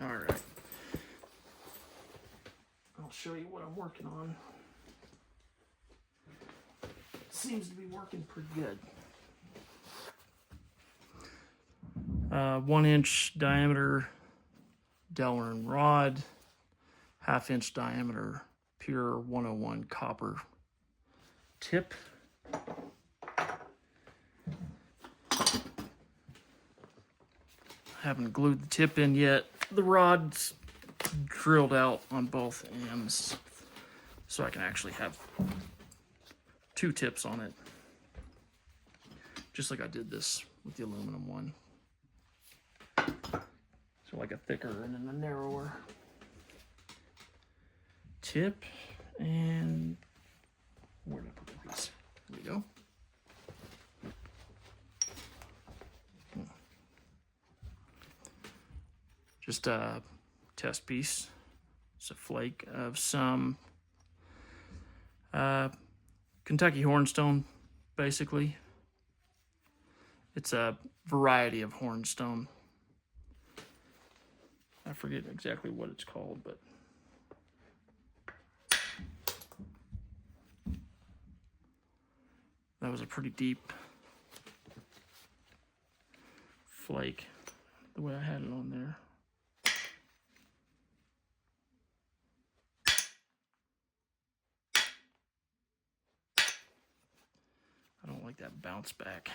All right. I'll show you what I'm working on. Seems to be working pretty good. 1 inch diameter Delrin rod, 1/2 inch diameter pure 101 copper tip. Haven't glued the tip in yet. The rod's drilled out on both ends, so I can actually have 2 tips on it, just like I did this with the aluminum one. So like a thicker and then a narrower tip. And where did I put the piece? There we go. Just a test piece. It's a flake of some Kentucky hornstone, basically. It's a variety of hornstone. I forget exactly what it's called, but that was a pretty deep flake, the way I had it on there. I don't like that bounce back.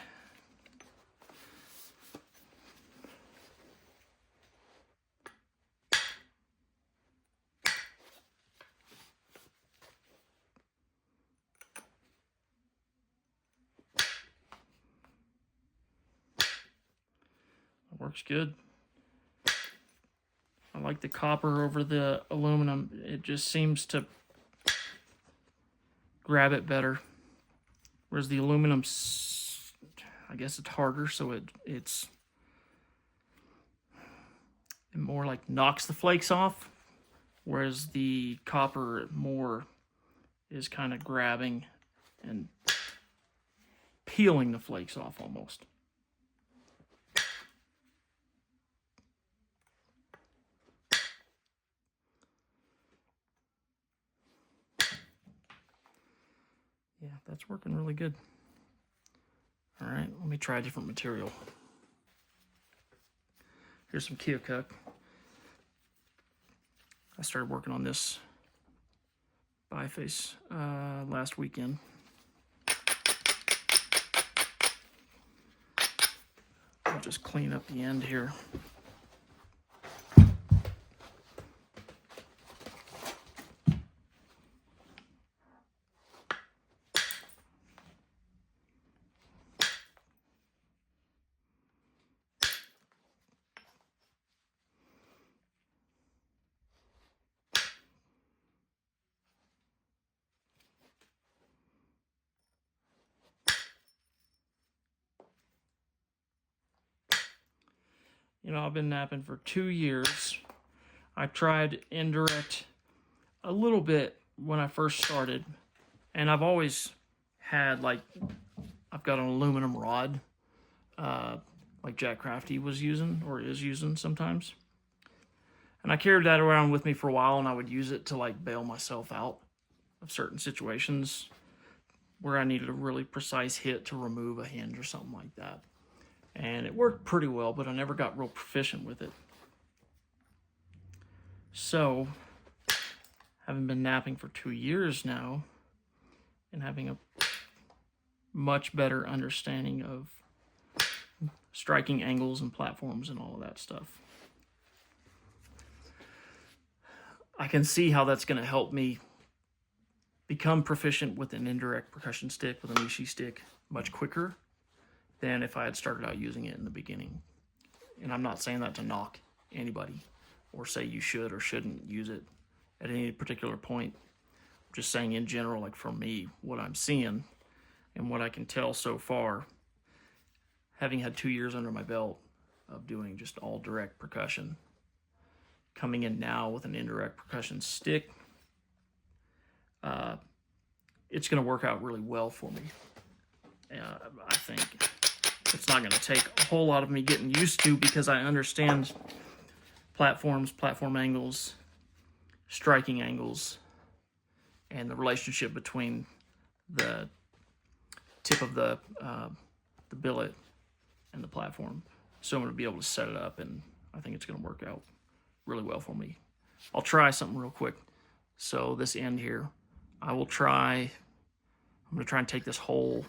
It works good. I like the copper over the aluminum. It just seems to grab it better. Whereas the aluminum, I guess it's harder, so it more like knocks the flakes off. Whereas the copper more is kind of grabbing and peeling the flakes off almost. Yeah, that's working really good. All right, let me try a different material. Here's some Keokuk. I started working on this biface last weekend. I'll just clean up the end here. You know, I've been napping for 2 years. I tried indirect a little bit when I first started, and I've always had, like, I've got an aluminum rod, like Jack Crafty was using, or is using sometimes. And I carried that around with me for a while, and I would use it to, like, bail myself out of certain situations where I needed a really precise hit to remove a hinge or something like that. And it worked pretty well, but I never got real proficient with it. So, having been napping for 2 years now, and having a much better understanding of striking angles and platforms and all of that stuff, I can see how that's going to help me become proficient with an indirect percussion stick, with an Ishi stick, much quicker than if I had started out using it in the beginning. And I'm not saying that to knock anybody or say you should or shouldn't use it at any particular point. I'm just saying in general, like for me, what I'm seeing and what I can tell so far, having had 2 years under my belt of doing just all direct percussion, coming in now with an indirect percussion stick, it's going to work out really well for me. I think it's not going to take a whole lot of me getting used to, because I understand platforms, platform angles, striking angles, and the relationship between the tip of the billet and the platform. So I'm going to be able to set it up, and I think it's going to work out really well for me. I'll try something real quick. So this end here, I'm going to try and take this whole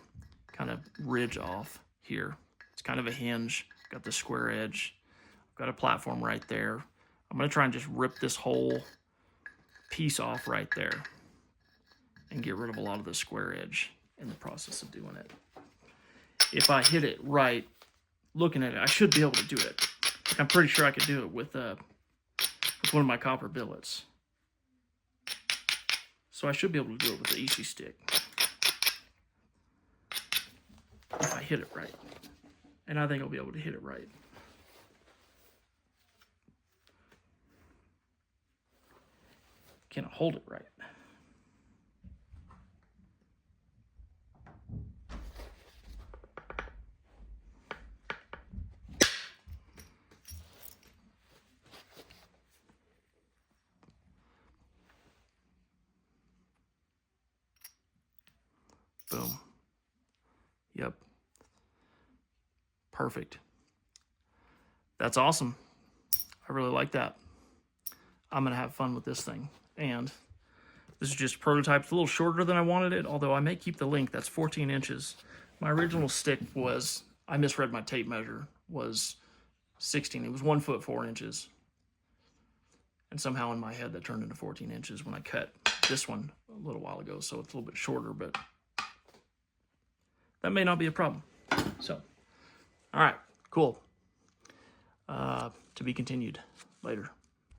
kind of ridge off here. It's kind of a hinge, got the square edge, got a platform right there. I'm going to try and just rip this whole piece off right there and get rid of a lot of the square edge in the process of doing it. If I hit it right, looking at it, I should be able to do it. I'm pretty sure I could do it with one of my copper billets. So I should be able to do it with the Ishi stick. If I hit it right. And I think I'll be able to hit it right. Can I hold it right? Boom. Yep. Perfect. That's awesome. I really like that. I'm going to have fun with this thing. And this is just prototype. It's a little shorter than I wanted it, although I may keep the length. That's 14 inches. My original stick was, I misread my tape measure, was 16. It was 1 foot 4 inches. And somehow in my head that turned into 14 inches when I cut this one a little while ago. So it's a little bit shorter, but that may not be a problem. So, all right, cool. To be continued later.